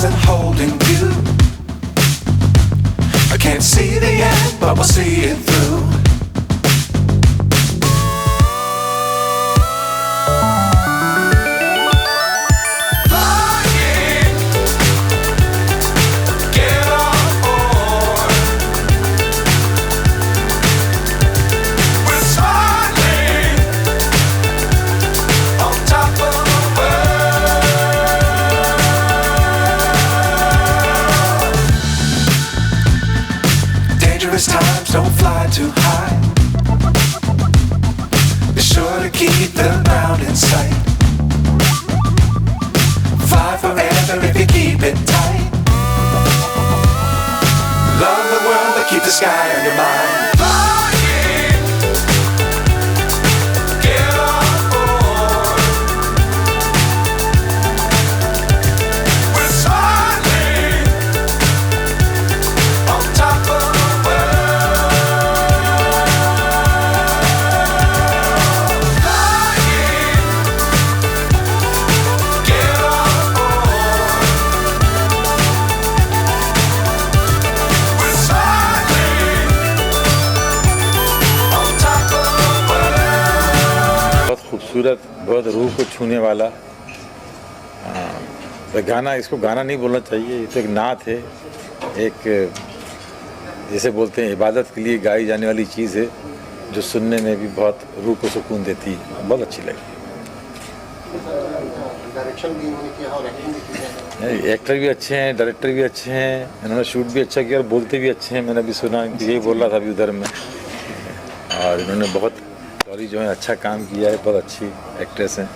wasn't holding you. I can't see the end, but we'll see it through. Times don't fly too high. Be sure to keep the ground in sight. Fly forever if you keep it tight. Love the world but keep the sky on your mind. खूबसूरत, बहुत रूह को छूने वाला गाना, इसको गाना नहीं बोलना चाहिए, ये तो एक नात है, एक जैसे बोलते हैं इबादत के लिए गाई जाने वाली चीज़ है जो सुनने में भी बहुत रूह को सुकून देती है, बहुत अच्छी लगी। डायरेक्शन भी इन्होंने किया और एक्टिंग भी की है। एक्टर भी अच्छे हैं, डायरेक्टर भी अच्छे हैं, इन्होंने शूट भी अच्छा किया और बोलते भी अच्छे हैं। मैंने अभी सुना कि यही बोल रहा था अभी उधर में, और इन्होंने बहुत गौरी जो है अच्छा काम किया है, बहुत अच्छी एक्ट्रेस हैं।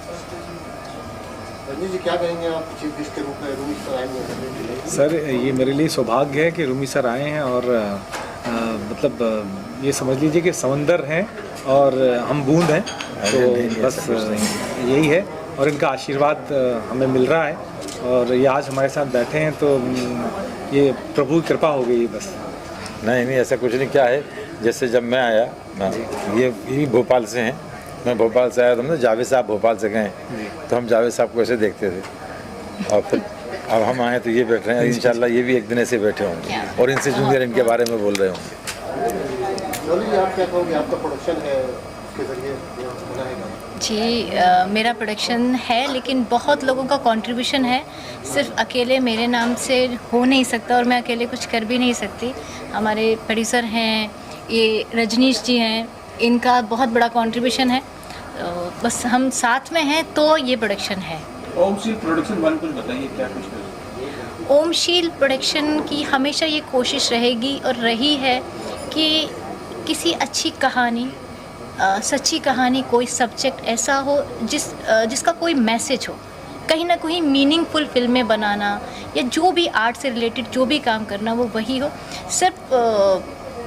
रजनी जी क्या कहेंगे आप चीफ गेस्ट के रूप में रूमी सर आए हैं? सर ये मेरे लिए सौभाग्य है कि रूमी सर आए हैं, और मतलब ये समझ लीजिए कि समंदर हैं और हम बूंद हैं, तो बस यही है, और इनका आशीर्वाद हमें मिल रहा है, और ये आज हमारे साथ बैठे हैं तो ये प्रभु की कृपा हो गई बस। नहीं ऐसा कुछ नहीं। क्या है, जैसे जब मैं आया, ये भी भोपाल से हैं, मैं भोपाल से आया, तो हमने जावेद साहब भोपाल से गए, तो हम जावेद साहब को ऐसे देखते थे, और फिर अब हम आए तो ये बैठ रहे हैं, इंशाल्लाह ये भी एक दिन ऐसे बैठे होंगे और इनसे जूनियर इनके बारे में बोल रहे होंगे। आप क्या कहोगे, आपका प्रोडक्शन है, उसके जरिए बनाएगा? जी मेरा प्रोडक्शन है, लेकिन बहुत लोगों का कंट्रीब्यूशन है, सिर्फ अकेले मेरे नाम से हो नहीं सकता और मैं अकेले कुछ कर भी नहीं सकती। हमारे प्रोड्यूसर हैं, ये रजनीश जी हैं, इनका बहुत बड़ा कंट्रीब्यूशन है, तो बस हम साथ में हैं तो ये प्रोडक्शन है। ओमशील प्रोडक्शन वाले कुछ बताइए, क्या कुछ है? ओमशील प्रोडक्शन की हमेशा ये कोशिश रहेगी और रही है कि किसी अच्छी कहानी, सच्ची कहानी, कोई सब्जेक्ट ऐसा हो जिसका कोई मैसेज हो, कहीं ना कहीं मीनिंगफुल फिल्में बनाना या जो भी आर्ट से रिलेटेड जो भी काम करना वो वही हो। सिर्फ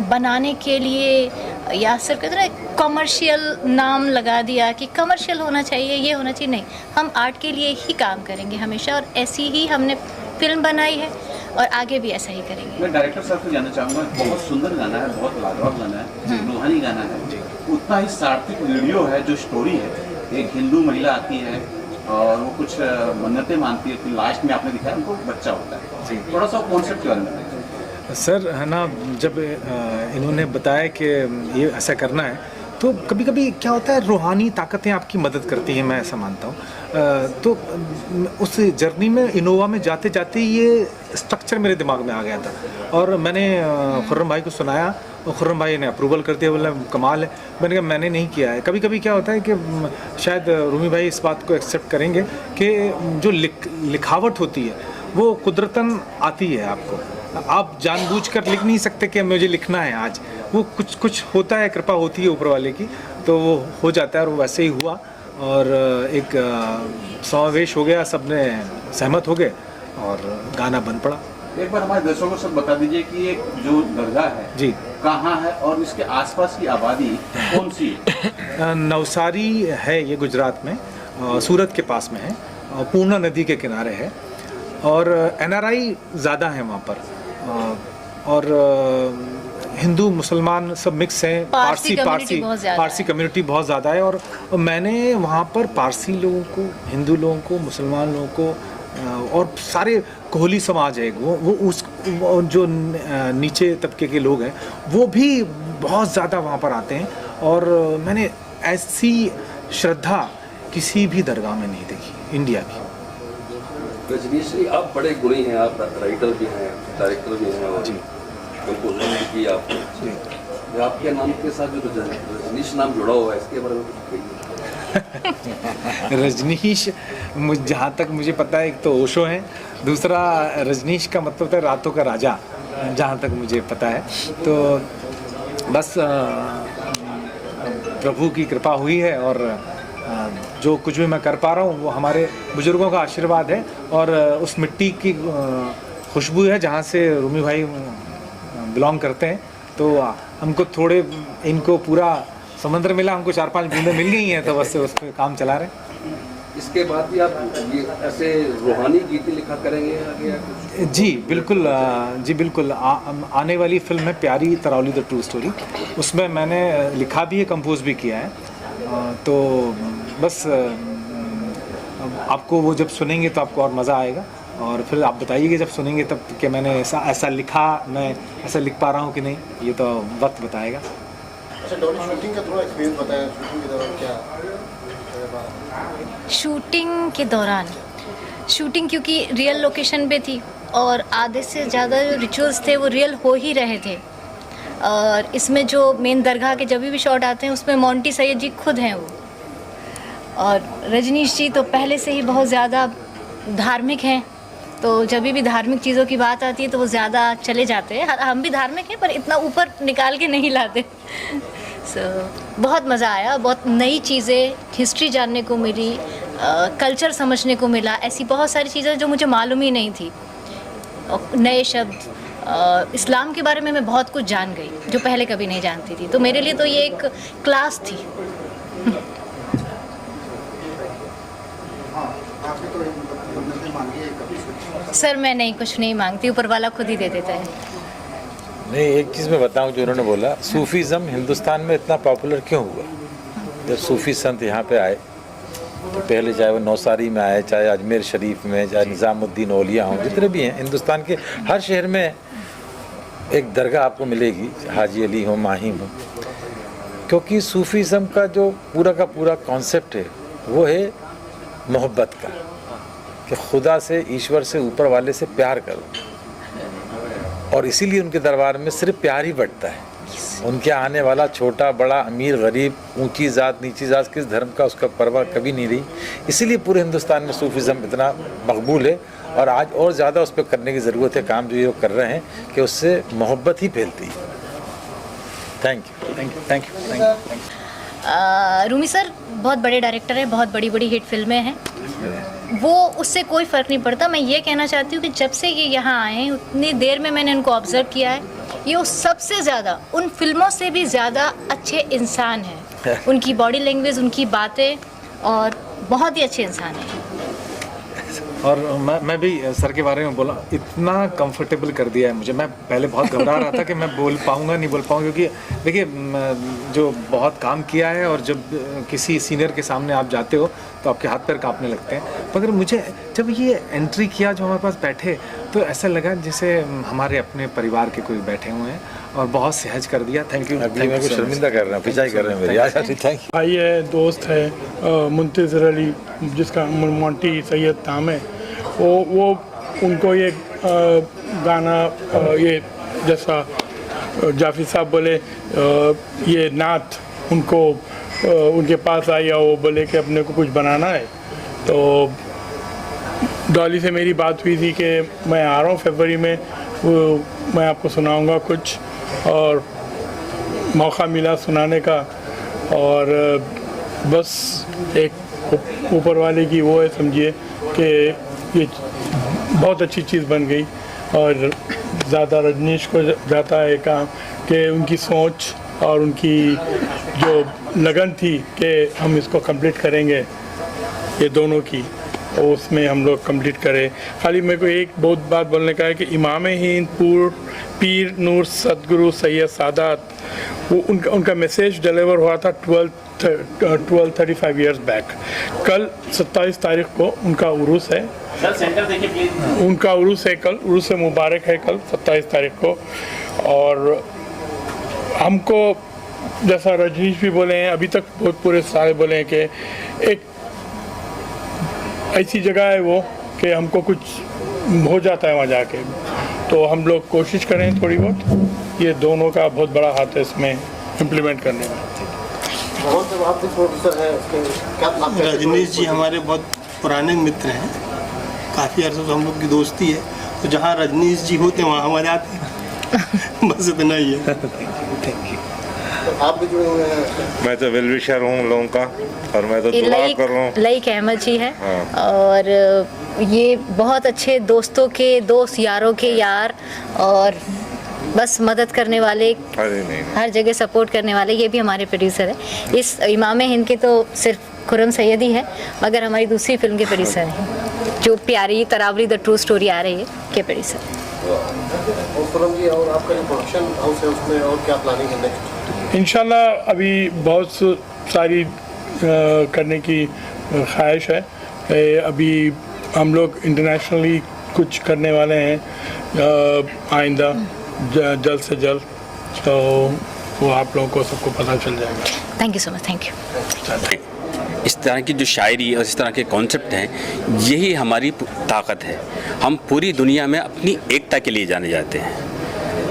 बनाने के लिए या सिर्फ कहते हैं ना कमर्शियल नाम लगा दिया कि कमर्शियल होना चाहिए, ये होना चाहिए, नहीं, हम आर्ट के लिए ही काम करेंगे हमेशा, और ऐसी ही हमने फिल्म बनाई है और आगे भी ऐसा ही करेंगे। मैं डायरेक्टर साहब से जानना चाहूँगा, बहुत सुंदर गाना है, बहुत लाजवाब गाना है, रूहानी गाना है, उतना ही सार्थक वीडियो है, जो स्टोरी है, एक हिंदू महिला आती है और वो कुछ मन्नतें मानती है, फिर लास्ट में आपने दिखाया उनको बच्चा होता है, थोड़ा सा कॉन्सेप्ट के बारे में बताइए। सर है ना, जब इन्होंने बताया कि ये ऐसा करना है, तो कभी कभी क्या होता है, रूहानी ताकतें आपकी मदद करती हैं, मैं ऐसा मानता हूँ। तो उस जर्नी में इनोवा में जाते जाते ये स्ट्रक्चर मेरे दिमाग में आ गया था, और मैंने खुर्रम भाई को सुनाया, और खुर्रम भाई ने अप्रूवल कर दिया, बोला कमाल है। मैंने कहा मैंने नहीं किया है। कभी कभी क्या होता है कि शायद रूमी भाई इस बात को एक्सेप्ट करेंगे कि जो लिखावट होती है वो कुदरतन आती है आपको, आप जानबूझकर लिख नहीं सकते कि मुझे लिखना है आज, वो कुछ होता है, कृपा होती है ऊपर वाले की, तो वो हो जाता है, और वो वैसे ही हुआ, और एक समावेश हो गया, सबने सहमत हो गए और गाना बन पड़ा। एक बार हमारे दर्शकों को सब बता दीजिए कि ये जो दरगाह है जी कहाँ है और इसके आसपास की आबादी कौन सी है? नवसारी है, ये गुजरात में, सूरत के पास में है, पूर्णा नदी के किनारे है, और NRI ज़्यादा है वहाँ पर, और हिंदू मुसलमान सब मिक्स हैं, पारसी कम्युनिटी बहुत ज़्यादा है, और मैंने वहाँ पर पारसी लोगों को, हिंदू लोगों को, मुसलमान लोगों को और सारे कोहली समाज है, वो जो नीचे तबके के लोग हैं वो भी बहुत ज़्यादा वहाँ पर आते हैं, और मैंने ऐसी श्रद्धा किसी भी दरगाह में नहीं देखी इंडिया की। रजनीश जी, आप बड़े गुणी हैं, आप राइटर भी हैं, डायरेक्टर भी हैं, और जी कंपोजर भी किया आपने। जी। आपके नाम के साथ जो रजनीश नाम जुड़ा हुआ है, इसके बारे में कुछ कहिए। रजनीश, जहाँ तक मुझे पता है, एक तो ओशो है, दूसरा रजनीश का मतलब है रातों का राजा, जहाँ तक मुझे पता है। तो बस प्रभु की कृपा हुई है, और जो कुछ भी मैं कर पा रहा हूँ वो हमारे बुजुर्गों का आशीर्वाद है, और उस मिट्टी की खुशबू है जहाँ से रूमी भाई बिलोंग करते हैं। तो हमको थोड़े, इनको पूरा समंदर मिला, हमको 4-5 बूंदें मिल गई हैं, तो बस उस पर काम चला रहे। इसके बाद भी आप ये ऐसे रूहानी गीतें लिखा करेंगे आगे या कुछ? जी बिल्कुल, जी बिल्कुल। आने वाली फिल्म है प्यारी तरौली द ट्रू स्टोरी, उसमें मैंने लिखा भी है, कंपोज भी किया है। तो बस आपको वो जब सुनेंगे तो आपको और मज़ा आएगा, और फिर आप बताइएगा जब सुनेंगे तब कि मैंने ऐसा लिखा, मैं ऐसा लिख पा रहा हूँ कि नहीं, ये तो वक्त बताएगा। अच्छा डॉली, शूटिंग का थोड़ा एक्सपीरियंस बताएं, शूटिंग के दौरान क्या? शूटिंग के दौरान, शूटिंग क्योंकि रियल लोकेशन पे थी, और आधे से ज़्यादा जो रिचुअल्स थे वो रियल हो ही रहे थे। और इसमें जो मेन दरगाह के जब भी शॉट आते हैं उसमें मोंटी सैयद जी खुद हैं वो, और रजनीश जी तो पहले से ही बहुत ज़्यादा धार्मिक हैं, तो जब भी धार्मिक चीज़ों की बात आती है तो वो ज़्यादा चले जाते हैं। हम भी धार्मिक हैं पर इतना ऊपर निकाल के नहीं लाते। बहुत मज़ा आया, बहुत नई चीज़ें, हिस्ट्री जानने को मिली, कल्चर समझने को मिला, ऐसी बहुत सारी चीज़ें जो मुझे मालूम ही नहीं थी, नए शब्द, इस्लाम के बारे में मैं बहुत कुछ जान गई जो पहले कभी नहीं जानती थी। तो मेरे लिए तो ये एक क्लास थी। सर मैं नहीं, कुछ नहीं मांगती, ऊपर वाला खुद ही दे देता है। नहीं, एक चीज़ मैं बताऊं जो उन्होंने बोला, सूफीज़म हिंदुस्तान में इतना पॉपुलर क्यों हुआ? जब सूफी संत यहाँ पे आए, तो पहले चाहे वो नौसारी में आए, चाहे अजमेर शरीफ में, चाहे निज़ामुद्दीन औलिया हों, जितने भी हैं हिंदुस्तान के हर शहर में एक दरगाह आपको मिलेगी, हाजी अली हो, माहिम हो। क्योंकि सूफीज़म का जो पूरा कॉन्सेप्ट है वो है मोहब्बत का, कि खुदा से, ईश्वर से, ऊपर वाले से प्यार करो, और इसीलिए उनके दरबार में सिर्फ प्यार ही बढ़ता है। उनके आने वाला छोटा बड़ा, अमीर गरीब, ऊंची जात नीची जात, किस धर्म का उसका परवाह कभी नहीं रही। इसीलिए पूरे हिंदुस्तान में सूफीज़म इतना मकबूल है, और आज और ज़्यादा उस पर करने की ज़रूरत है, काम जो ये कर रहे हैं कि उससे मोहब्बत ही फैलती है। Thank you, thank you, thank you, thank you. Rumi sir बहुत बड़े डायरेक्टर हैं, बहुत बड़ी बड़ी हिट फिल्में हैं, वो उससे कोई फ़र्क नहीं पड़ता। मैं ये कहना चाहती हूँ कि जब से ये यहाँ आए हैं उतनी देर में मैंने इनको ऑब्ज़र्व किया है, ये सबसे ज़्यादा उन फिल्मों से भी ज़्यादा अच्छे इंसान हैं। उनकी बॉडी लैंग्वेज, उनकी बातें, और बहुत ही अच्छे इंसान हैं। और मैं भी सर के बारे में बोला, इतना कंफर्टेबल कर दिया है मुझे। मैं पहले बहुत घबरा रहा था कि मैं बोल पाऊँगा नहीं बोल पाऊँगा, क्योंकि देखिए जो बहुत काम किया है, और जब किसी सीनियर के सामने आप जाते हो तो आपके हाथ पैर कांपने लगते हैं। मगर मुझे जब ये एंट्री किया, जो हमारे पास बैठे, तो ऐसा लगा जैसे हमारे अपने परिवार के कोई बैठे हुए हैं, और बहुत सहज कर दिया। Thank you. अभी मैं कुछ शर्मिंदा कर रहा हूँ, पिछाई कर रहे हैं मेरी। अच्छा, थैंक यू। भाई है, दोस्त है, मुंतज़र अली, जिसका मोंटी सैयद नाम है, वो उनको ये गाना, ये जैसा जाफी साहब बोले, ये नात उनको उनके पास आई, या वो बोले कि अपने को कुछ बनाना है। तो डॉली से मेरी बात हुई थी कि मैं आ रहा हूँ फरवरी में, मैं आपको सुनाऊंगा कुछ, और मौका मिला सुनाने का। और बस एक ऊपर वाले की वो है, समझिए कि ये बहुत अच्छी चीज़ बन गई। और ज़्यादा रजनीश को जाता है काम कि उनकी सोच और उनकी जो लगन थी कि हम इसको कंप्लीट करेंगे, ये दोनों की, और उसमें हम लोग कंप्लीट करें। खाली मेरे को एक बहुत बात बोलने का है कि इमाम हिंद पीर नूर सदगुरु सैयद सादात, वो उनका मैसेज डिलीवर हुआ था 1235 ईयर्स बैक। कल 27 तारीख को उनका उरूस है। सर सेंटर देखिए प्लीज। उनका उरूस है कल, उरूस मुबारक है कल 27 तारीख को। और हमको जैसा रजनीश भी बोले हैं, अभी तक बहुत पूरे सारे बोले हैं कि एक ऐसी जगह है वो कि हमको कुछ हो जाता है वहाँ जाके, तो हम लोग कोशिश करें थोड़ी बहुत। ये दोनों का बहुत बड़ा हाथ है इसमें इम्प्लीमेंट करने में। बहुत से आप भी प्रोड्यूसर हैं, उसके क्या आप कैसे रजनीश जी हमारे बहुत पुराने मित्र हैं, काफ़ी अर्से से हम लोग की दोस्ती है, तो जहाँ रजनीश जी होते हैं वहाँ हम आ जाते हैं। बस इतना ही है। आप भी जुड़े हुए हैं? मैं तो वेल विशर हूँ उन लोगों का, और मैं तो दुआ कर रहा हूँ। लईक अहमद जी है। हाँ। और ये बहुत अच्छे दोस्तों के दोस्त, यारों के यार, और बस मदद करने वाले, अरे नहीं, हर जगह सपोर्ट करने वाले, ये भी हमारे प्रोड्यूसर है। इस इमाम हिंद के तो सिर्फ खुर्रम सैयद ही है, मगर हमारी दूसरी फिल्म के प्रोड्यूसर हैं जो प्यारी तरावली द ट्रू स्टोरी आ रही है के प्रोड्यूसर। और खुर्रम जी, और आपका जो प्रोडक्शन हाउस है उसमें और क्या प्लानिंग है नेक्स्ट? इंशाल्लाह अभी बहुत सारी करने की ख्वाहिश है। अभी हम लोग इंटरनेशनली कुछ करने वाले हैं आइंदा जल्द से जल्द, तो वो आप लोगों को सबको पता चल जाएगा। Thank you so much. Thank you. इस तरह की जो शायरी और इस तरह के कॉन्सेप्ट हैं, यही हमारी ताकत है। हम पूरी दुनिया में अपनी एकता के लिए जाने जाते हैं।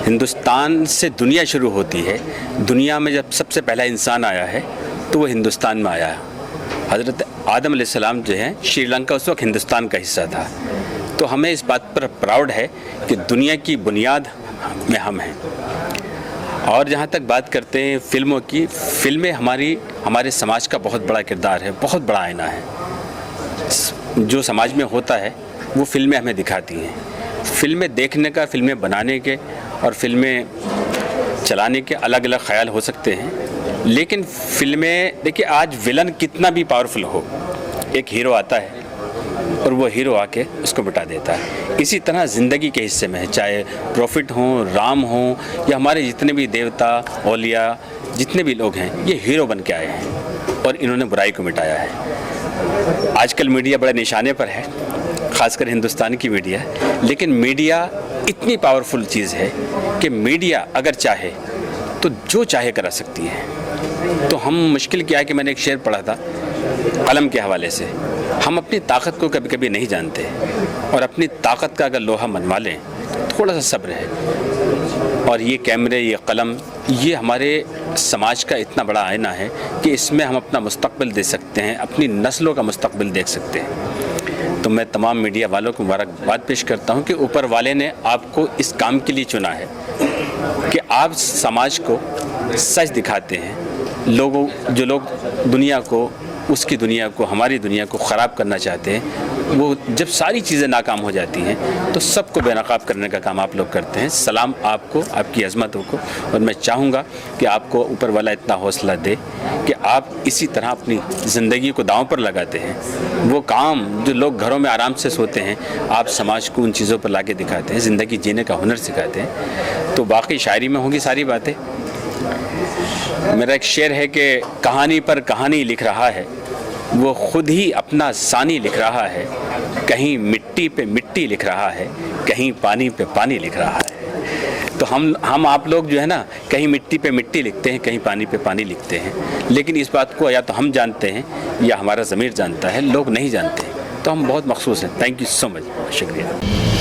हिंदुस्तान से दुनिया शुरू होती है। दुनिया में जब सबसे पहला इंसान आया है तो वो हिंदुस्तान में आया। हज़रत आदम अलैहिस्सलाम जो हैं, श्रीलंका उस वक्त हिंदुस्तान का हिस्सा था। तो हमें इस बात पर प्राउड है कि दुनिया की बुनियाद में हम हैं। और जहाँ तक बात करते हैं फिल्मों की, फिल्में हमारे समाज का बहुत बड़ा किरदार है, बहुत बड़ा आईना है। जो समाज में होता है वो फिल्में हमें दिखाती हैं। फिल्में देखने का, फिल्में बनाने के और फिल्में चलाने के अलग अलग ख्याल हो सकते हैं, लेकिन फिल्में देखिए, आज विलन कितना भी पावरफुल हो, एक हीरो आता है और वो हीरो आके उसको मिटा देता है। इसी तरह ज़िंदगी के हिस्से में है, चाहे प्रॉफिट हों, राम हों, या हमारे जितने भी देवता, औलिया, जितने भी लोग हैं, ये हीरो बन के आए हैं और इन्होंने बुराई को मिटाया है। आजकल मीडिया बड़े निशाने पर है, ख़ासकर हिंदुस्तान की मीडिया, लेकिन मीडिया इतनी पावरफुल चीज़ है कि मीडिया अगर चाहे तो जो चाहे करा सकती है। तो हम मुश्किल क्या है कि मैंने एक शेर पढ़ा था कलम के हवाले से, हम अपनी ताकत को कभी कभी नहीं जानते, और अपनी ताकत का अगर लोहा मनवा लें तो थोड़ा सा सब्र है। और ये कैमरे, ये कलम, ये हमारे समाज का इतना बड़ा आईना है कि इसमें हम अपना मुस्तकबिल दे सकते हैं, अपनी नस्लों का मुस्तकबिल देख सकते हैं। तो मैं तमाम मीडिया वालों को मुबारकबाद पेश करता हूं कि ऊपर वाले ने आपको इस काम के लिए चुना है कि आप समाज को सच दिखाते हैं। जो लोग दुनिया को, उसकी दुनिया को, हमारी दुनिया को ख़राब करना चाहते हैं, वो जब सारी चीज़ें नाकाम हो जाती हैं तो सबको बेनकाब करने का काम आप लोग करते हैं। सलाम आपको, आपकी अज़मतों को, और मैं चाहूँगा कि आपको ऊपर वाला इतना हौसला दे कि आप इसी तरह अपनी ज़िंदगी को दांव पर लगाते हैं। वो काम जो लोग घरों में आराम से सोते हैं, आप समाज को उन चीज़ों पर लाके दिखाते हैं, ज़िंदगी जीने का हुनर सिखाते हैं। तो बाकी शायरी में होंगी सारी बातें। मेरा एक शेर है कि कहानी पर कहानी लिख रहा है, वो खुद ही अपना सानी लिख रहा है। कहीं मिट्टी पे मिट्टी लिख रहा है, कहीं पानी पे पानी लिख रहा है। तो हम आप लोग जो है ना, कहीं मिट्टी पे मिट्टी लिखते हैं, कहीं पानी पे पानी लिखते हैं, लेकिन इस बात को या तो हम जानते हैं या हमारा ज़मीर जानता है, लोग नहीं जानते। तो हम बहुत मखसूस हैं। थैंक यू सो मच, शुक्रिया।